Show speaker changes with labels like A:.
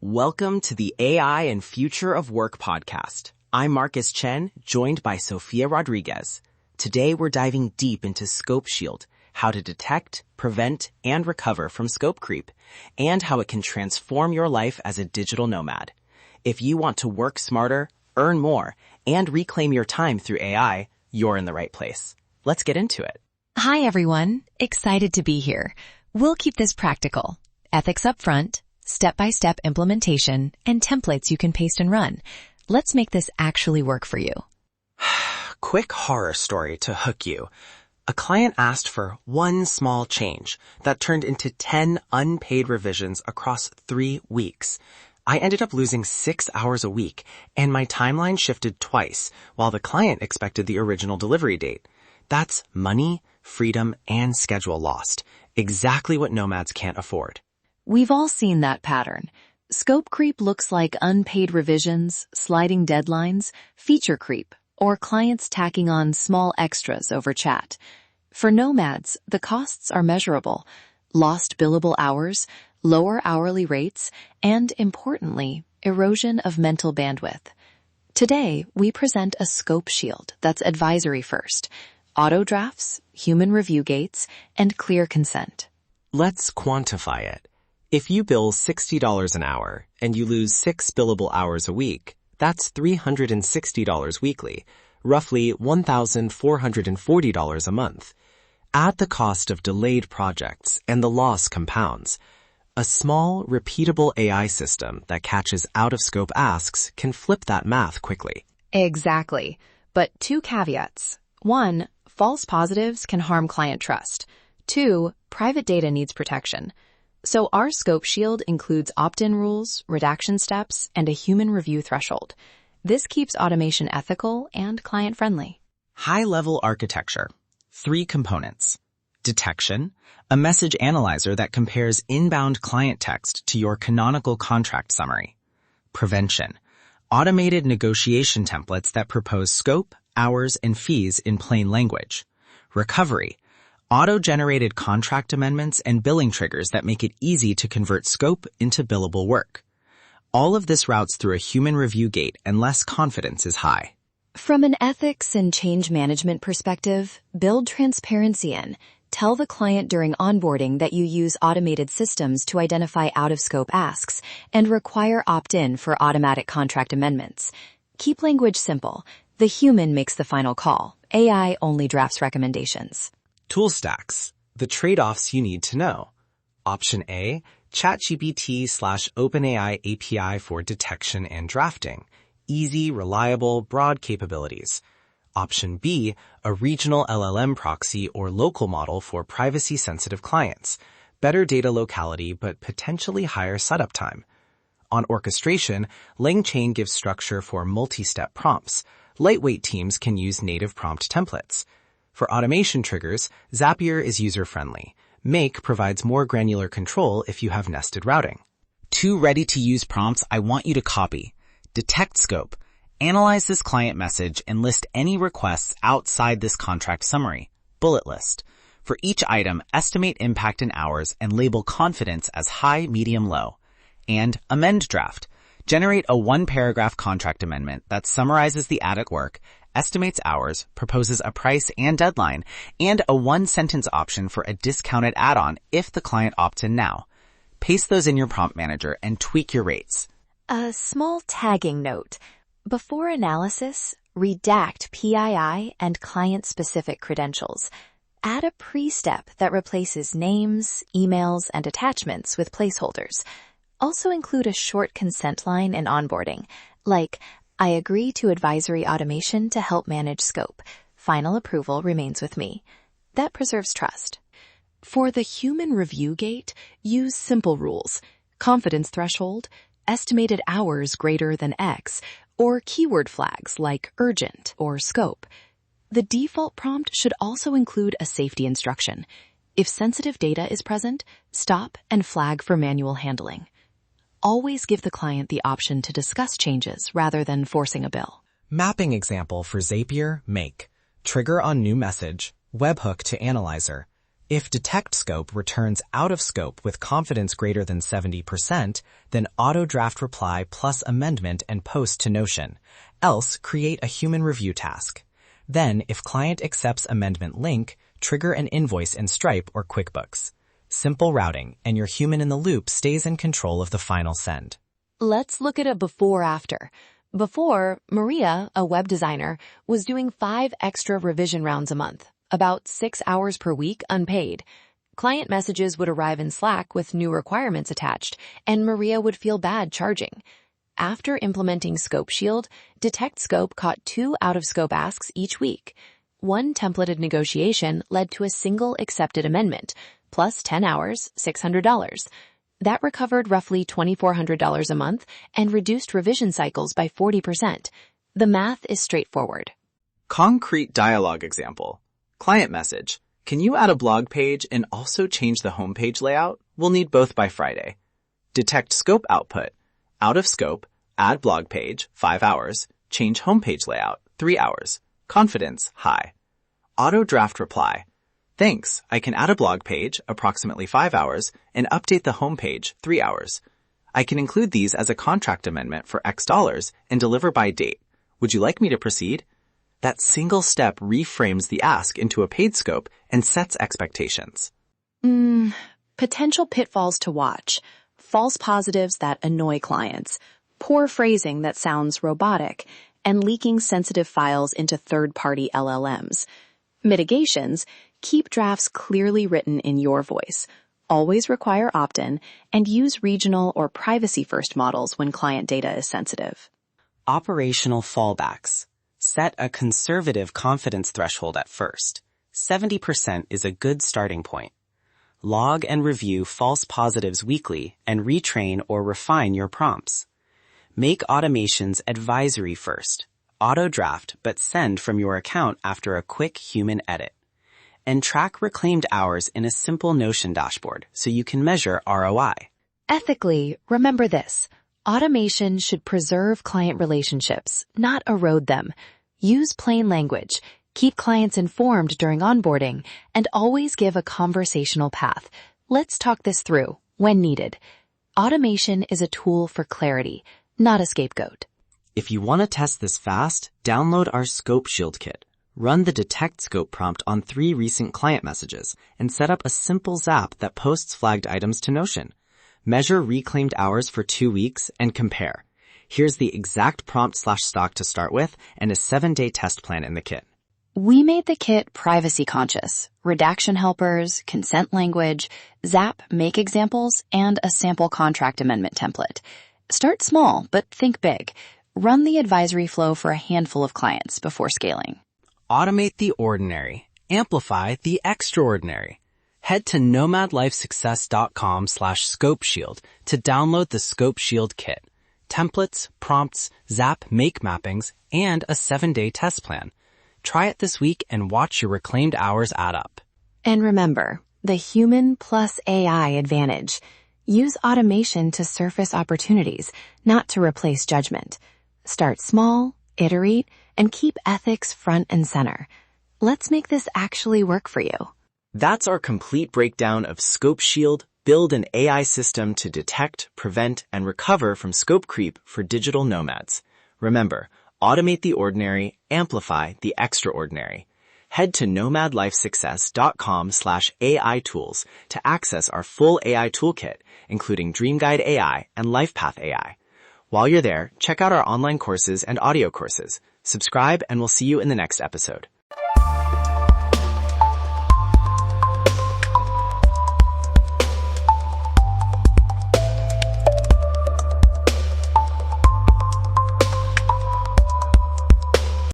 A: Welcome to the AI and Future of Work podcast. I'm Marcus Chen, joined by Sofia Rodriguez. Today we're diving deep into Scope Shield, how to detect, prevent, and recover from scope creep, and how it can transform your life as a digital nomad. If you want to work smarter, earn more, and reclaim your time through AI, you're in the right place. Let's get into it.
B: Hi everyone, excited to be here. We'll keep this practical. Ethics up front, step-by-step implementation, and templates you can paste and run. Let's make this actually work for you.
A: Quick horror story to hook you. A client asked for one small change that turned into 10 unpaid revisions across 3 weeks. I ended up losing 6 hours a week, and my timeline shifted twice while the client expected the original delivery date. That's money, freedom, and schedule lost. Exactly what nomads can't afford.
B: We've all seen that pattern. Scope creep looks like unpaid revisions, sliding deadlines, feature creep, or clients tacking on small extras over chat. For nomads, the costs are measurable. Lost billable hours, lower hourly rates, and, importantly, erosion of mental bandwidth. Today, we present a scope shield that's advisory first, auto drafts, human review gates, and clear consent.
A: Let's quantify it. If you bill $60 an hour and you lose 6 billable hours a week, that's $360 weekly, roughly $1,440 a month. Add the cost of delayed projects and the loss compounds. A small, repeatable AI system that catches out-of-scope asks can flip that math quickly.
B: Exactly. But 2 caveats. 1, false positives can harm client trust. 2, private data needs protection. So our scope shield includes opt-in rules, redaction steps, and a human review threshold. This keeps automation ethical and client-friendly.
A: High-level architecture. 3 components. Detection, a message analyzer that compares inbound client text to your canonical contract summary. Prevention, automated negotiation templates that propose scope, hours, and fees in plain language. Recovery, auto-generated contract amendments and billing triggers that make it easy to convert scope into billable work. All of this routes through a human review gate unless confidence is high.
B: From an ethics and change management perspective, build transparency in. Tell the client during onboarding that you use automated systems to identify out-of-scope asks and require opt-in for automatic contract amendments. Keep language simple. The human makes the final call. AI only drafts recommendations.
A: Tool stacks, the trade-offs you need to know. Option A, ChatGPT/OpenAI API for detection and drafting. Easy, reliable, broad capabilities. Option B, a regional LLM proxy or local model for privacy-sensitive clients. Better data locality, but potentially higher setup time. On orchestration, LangChain gives structure for multi-step prompts. Lightweight teams can use native prompt templates. For automation triggers, Zapier is user-friendly. Make provides more granular control if you have nested routing. 2 ready-to-use prompts I want you to copy. Detect scope. Analyze this client message and list any requests outside this contract summary. Bullet list. For each item, estimate impact in hours and label confidence as high, medium, low. And amend draft. Generate a 1-paragraph contract amendment that summarizes the added work, estimates hours, proposes a price and deadline, and a 1-sentence option for a discounted add-on if the client opts in now. Paste those in your prompt manager and tweak your rates.
B: A small tagging note. Before analysis, redact PII and client-specific credentials. Add a pre-step that replaces names, emails, and attachments with placeholders. Also include a short consent line in onboarding, like, I agree to advisory automation to help manage scope. Final approval remains with me. That preserves trust. For the human review gate, use simple rules. Confidence threshold, estimated hours greater than X, or keyword flags like urgent or scope. The default prompt should also include a safety instruction. If sensitive data is present, stop and flag for manual handling. Always give the client the option to discuss changes rather than forcing a bill.
A: Mapping example for Zapier, Make. Trigger on new message, webhook to analyzer. If detect scope returns out of scope with confidence greater than 70%, then auto-draft reply plus amendment and post to Notion. Else, create a human review task. Then, if client accepts amendment link, trigger an invoice in Stripe or QuickBooks. Simple routing, and your human in the loop stays in control of the final send.
B: Let's look at a before-after. Before, Maria, a web designer, was doing 5 extra revision rounds a month, about 6 hours per week unpaid. Client messages would arrive in Slack with new requirements attached, and Maria would feel bad charging. After implementing Scope Shield, Detect Scope caught 2 out-of-scope asks each week. One templated negotiation led to a single accepted amendment, plus 10 hours, $600. That recovered roughly $2,400 a month and reduced revision cycles by 40%. The math is straightforward.
A: Concrete dialogue example. Client message. Can you add a blog page and also change the homepage layout? We'll need both by Friday. Detect scope output. Out of scope, add blog page, 5 hours. Change homepage layout, 3 hours. Confidence, high. Auto draft reply. Thanks, I can add a blog page, approximately 5 hours, and update the homepage, 3 hours. I can include these as a contract amendment for X dollars and deliver by date. Would you like me to proceed? That single step reframes the ask into a paid scope and sets expectations.
B: Potential pitfalls to watch. False positives that annoy clients, poor phrasing that sounds robotic, and leaking sensitive files into third-party LLMs. Mitigations, keep drafts clearly written in your voice. Always require opt-in, and use regional or privacy-first models when client data is sensitive.
A: Operational fallbacks. Set a conservative confidence threshold at first. 70% is a good starting point. Log and review false positives weekly and retrain or refine your prompts. Make automations advisory first. Auto-draft but send from your account after a quick human edit. And track reclaimed hours in a simple Notion dashboard so you can measure ROI.
B: Ethically, remember this. Automation should preserve client relationships, not erode them. Use plain language. Keep clients informed during onboarding, and always give a conversational path. Let's talk this through, when needed. Automation is a tool for clarity, not a scapegoat.
A: If you want to test this fast, download our Scope Shield kit. Run the Detect Scope prompt on 3 recent client messages and set up a simple zap that posts flagged items to Notion. Measure reclaimed hours for 2 weeks and compare. Here's the exact prompt/stock to start with and a 7-day test plan in the kit.
B: We made the kit privacy conscious, redaction helpers, consent language, zap make examples, and a sample contract amendment template. Start small, but think big. Run the advisory flow for a handful of clients before scaling.
A: Automate the ordinary. Amplify the extraordinary. Head to nomadlifesuccess.com/ScopeShield to download the Scope Shield kit. Templates, prompts, zap make mappings, and a 7-day test plan. Try it this week and watch your reclaimed hours add up.
B: And remember, the human plus AI advantage. Use automation to surface opportunities, not to replace judgment. Start small, iterate, and keep ethics front and center. Let's make this actually work for you.
A: That's our complete breakdown of Scope Shield. Build an AI system to detect, prevent, and recover from scope creep for digital nomads. Remember, automate the ordinary, amplify the extraordinary. Head to nomadlifesuccess.com/AI tools to access our full AI toolkit, including Dream Guide AI and LifePath AI. While you're there, check out our online courses and audio courses. Subscribe and we'll see you in the next episode.